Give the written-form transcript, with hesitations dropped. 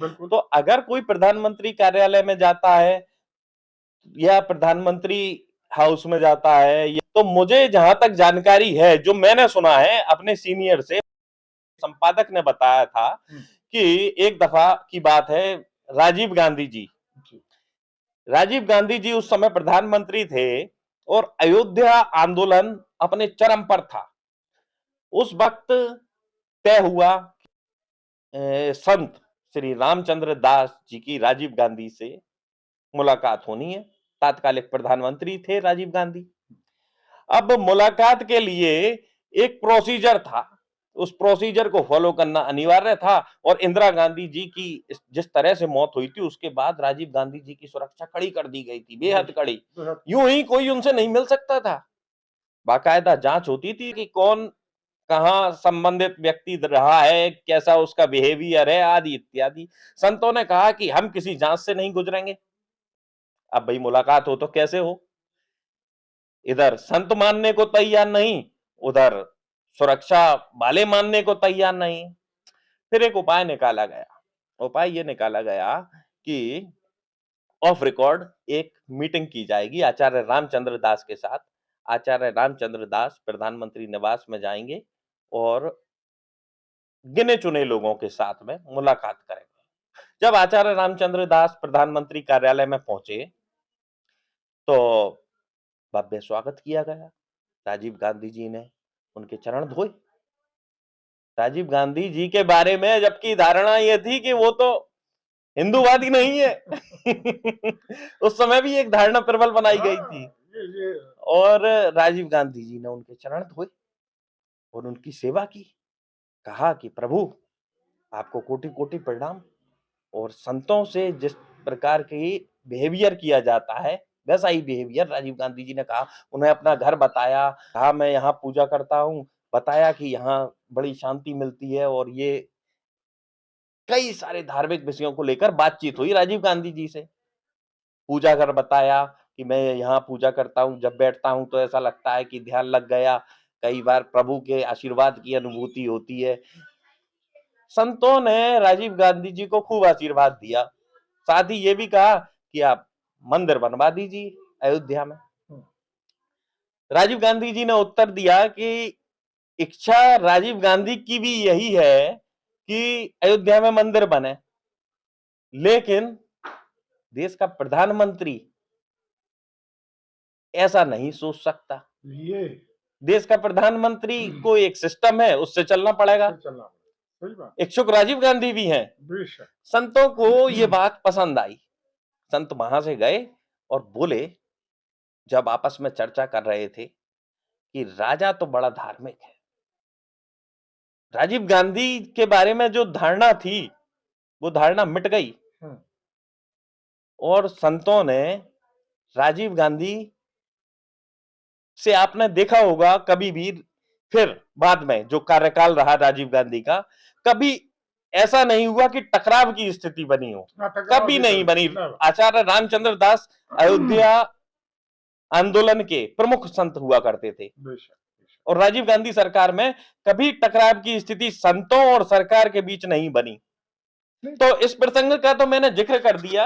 तो अगर कोई प्रधानमंत्री कार्यालय में जाता है या प्रधानमंत्री हाउस में जाता है, तो मुझे जहां तक जानकारी है, जो मैंने सुना है अपने सीनियर से, संपादक ने बताया था कि एक दफा की बात है, राजीव गांधी जी उस समय प्रधानमंत्री थे और अयोध्या आंदोलन अपने चरम पर था। उस वक्त तय हुआ संत श्री रामचंद्र दास जी की राजीव गांधी से मुलाकात होनी है। तात्कालिक प्रधानमंत्री थे राजीव गांधी। अब मुलाकात के लिए एक प्रोसीजर था, उस प्रोसीजर को फॉलो करना अनिवार्य था और इंदिरा गांधी जी की जिस तरह से मौत हुई थी उसके बाद राजीव गांधी जी की सुरक्षा कड़ी कर दी गई थी, बेहद कड़ी। यूं ही कोई उनसे नहीं मिल सकता था। बाकायदा जांच होती थी कि कौन कहां संबंधित व्यक्ति रहा है, कैसा उसका बिहेवियर है, आदि इत्यादि। संतों ने कहा कि हम किसी जांच से नहीं गुजरेंगे। अब भाई मुलाकात हो तो कैसे हो, इधर संत मानने को तैयार नहीं, उधर सुरक्षा वाले मानने को तैयार नहीं। फिर एक उपाय निकाला गया। उपाय ये निकाला गया कि ऑफ रिकॉर्ड एक मीटिंग की जाएगी आचार्य रामचंद्र दास के साथ। आचार्य रामचंद्र दास प्रधानमंत्री निवास में जाएंगे और गिने चुने लोगों के साथ में मुलाकात करेंगे। जब आचार्य रामचंद्र दास प्रधानमंत्री कार्यालय में पहुंचे तो भव्य स्वागत किया गया। राजीव गांधी जी ने उनके चरण धोए। राजीव गांधी जी के बारे में जबकि धारणा यह थी कि वो तो हिंदूवादी नहीं है उस समय भी एक धारणा प्रबल बनाई गई थी। और राजीव गांधी जी ने उनके चरण धोए और उनकी सेवा की। कहा कि प्रभु आपको कोटि कोटि प्रणाम। और संतों से जिस प्रकार की बिहेवियर किया जाता है वैसा ही बिहेवियर राजीव गांधी जी ने कहा। उन्हें अपना घर बताया, कहा मैं यहाँ पूजा करता हूँ, बताया कि यहाँ बड़ी शांति मिलती है। और ये कई सारे धार्मिक विषयों को लेकर बातचीत हुई राजीव गांधी जी से। पूजा घर बताया कि मैं यहाँ पूजा करता हूँ, जब बैठता हूँ तो ऐसा लगता है कि ध्यान लग गया, कई बार प्रभु के आशीर्वाद की अनुभूति होती है। संतों ने राजीव गांधी जी को खूब आशीर्वाद दिया। साथ ही ये भी कहा कि आप मंदिर बनवा दीजिए अयोध्या में। राजीव गांधी जी ने उत्तर दिया कि इच्छा राजीव गांधी की भी यही है कि अयोध्या में मंदिर बने, लेकिन देश का प्रधानमंत्री ऐसा नहीं सोच सकता। देश का प्रधानमंत्री को एक सिस्टम है, उससे चलना पड़ेगा। इच्छुक राजीव गांधी भी हैं। संतों को ये बात पसंद आई। संत वहां से गए और बोले, जब आपस में चर्चा कर रहे थे, कि राजा तो बड़ा धार्मिक है। राजीव गांधी के बारे में जो धारणा थी वो धारणा मिट गई। और संतों ने राजीव गांधी से, आपने देखा होगा कभी भी फिर बाद में जो कार्यकाल रहा राजीव गांधी का, कभी ऐसा नहीं हुआ कि टकराव की स्थिति बनी हो, कभी नहीं बनी। आचार्य रामचंद्र दास अयोध्या आंदोलन के प्रमुख संत हुआ करते थे और राजीव गांधी सरकार में कभी टकराव की स्थिति संतों और सरकार के बीच नहीं बनी। तो इस प्रसंग का तो मैंने जिक्र कर दिया।